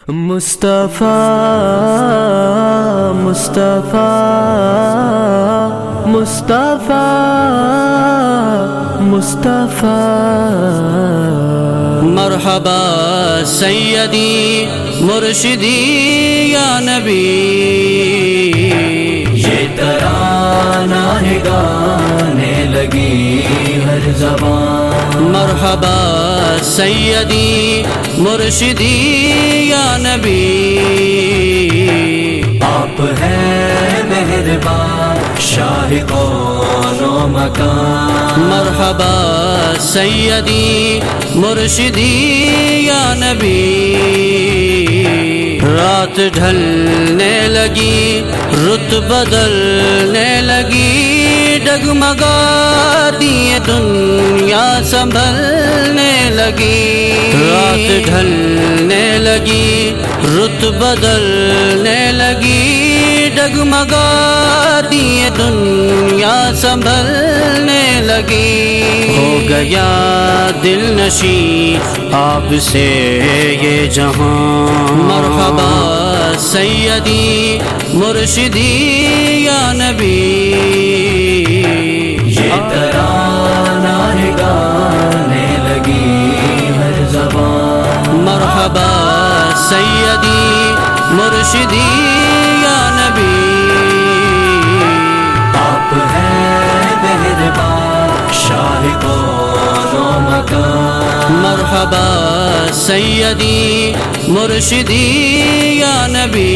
مصطفیٰ مصطفیٰ مصطفیٰ مصطفیٰ مرحبا سیدی مرشدی یا نبی، یہ ترانہ ہے گانے لگی ہر زبان۔ مرحبا سیدی مرشدی یا نبی، آپ ہیں مہربان شاہ کون و مکان۔ مرحبا سیدی مرشدی یا نبی، رات ڈھلنے لگی رت بدلنے لگی، ڈگمگا دیے دنیا سنبھلنے لگی۔ رات ڈھلنے لگی رت بدلنے لگی، ڈگمگا دیے دنیا سنبھلنے لگی۔ ہو گیا دل نشیں آپ سے یہ جہاں، مرحبا سیدی مرشدی یا نبی، یہ ترانہ ہے گانے لگی ہر زبان۔ مرحبا سیدی مرشدی یا نبی، آپ ہیں مہربان شاہ کون و مکان۔ مرحبا سیدی مرشدی یا نبی،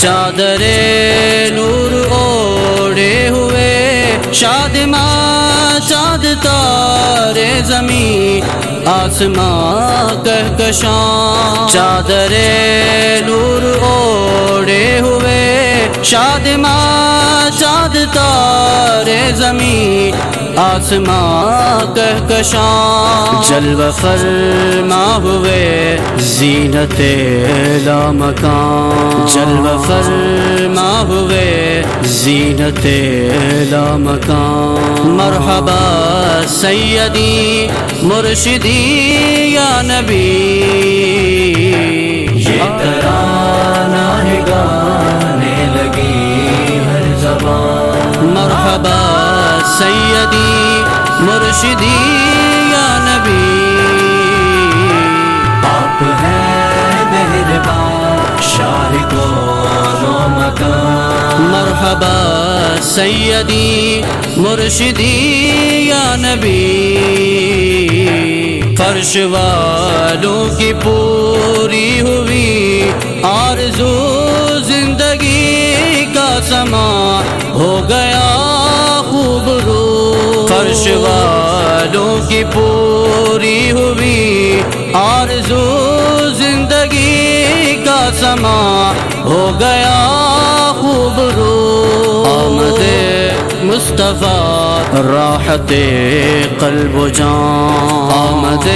چادر نور اوڑھے ہوئے شادماں، چاند تارے زمین آسماں کہکشاں۔ چادر نور اوڑھے ہوئے شادماں، چاند تارے زمین آسماں کہکشاں۔ جلوہ فرما ہوئے زینت لامکان، جلوہ فرما ہوئے زینت لامکان۔ مرحبا سیدی مرشدی یا نبی، یہ ترانہ ہے گانے لگی ہر زبان۔ مرحبا سیدی مرشدی یا نبی، آپ ہیں مہربان شاہ کون و مکان۔ مرحبا سیدی مرشدی یا نبی، فرش والوں کی پوری ہوئی آرزو، زندگی کا سما ہو گیا خوب رو۔ فرش والوں کی پوری ہوئی آرزو، زندگی کا سما ہو گیا خوب رو۔ آمد مصطفیٰ راحت قلب و جان، آمد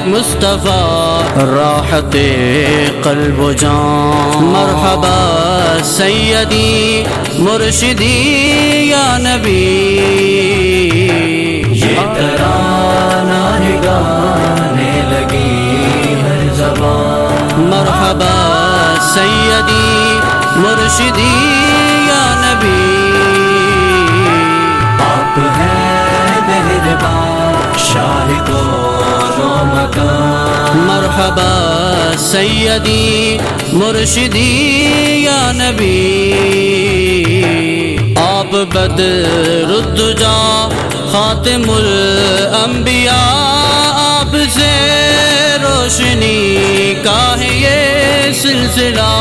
مصطفیٰ راحت قلب و جان۔ مرحبا سیدی مرشدی یا نبی، یہ ترانہ ہے گانے لگی ہر زبان۔ مرحبا سیدی مرشدی یا نبی، آپ ہیں مہربان شاہ کون و مکان۔ مرحبا سیدی مرشدی یا نبی، آپ بدر الدجا خاتم الانبیاء، آپ سے روشنی کا ہے یہ سلسلہ۔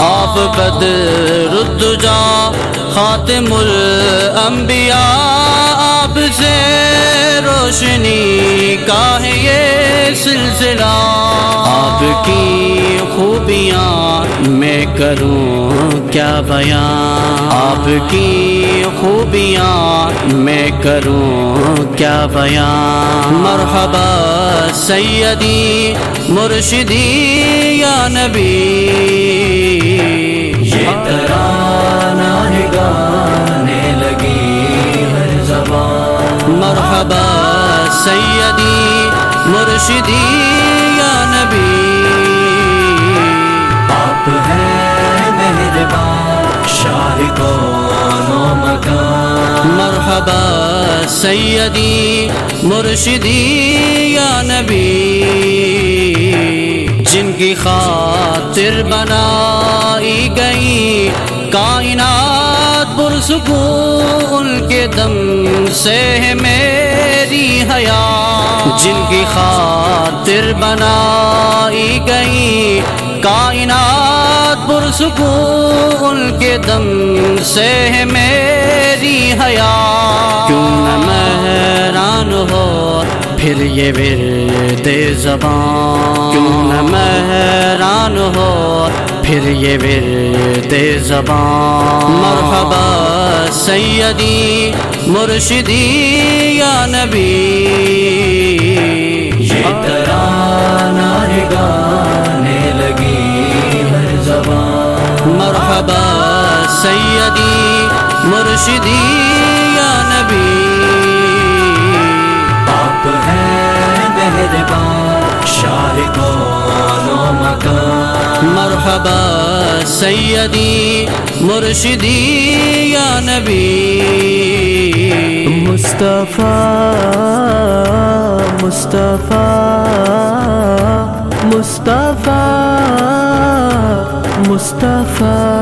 آپ بدر الدجا خاتم الانبیاء، آپ سے روشنی کا ہے یہ سلسلہ۔ آپ کی خوبیاں میں کروں کیا بیان، آپ کی خوبیاں میں کروں کیا بیان۔ مرحبا سیدی مرشدی یا نبی، یہ ترانہ ہے گانے لگی ہر زبان۔ مرحبا سیدی مرشدی یا نبی، مرحبا سیدی مرشدی یا نبی، جن کی خاطر بنائی گئی کائنات پرسکون، ان کے دم سے ہے میری حیات، جن کی خاطر بنائی گئی کائنات پرسکون، ان کے دم سے ہے میری حیات، کیوں نہ مہران ہو پھر یہ ورد زبان، کیوں نہ مہران ہو پھر یہ ورد زبان، مرحبا سیدی مرشدی یا نبی، یہ ترانہ ہے گانے لگی ہر زبان، مرحبا سیدی مرشدی یا نبی، آپ ہیں مہربان شاہ کون و مکان، مرحبا سیدی مرشدی یا نبی، مصطفیٰ مصطفیٰ مصطفیٰ مصطفیٰ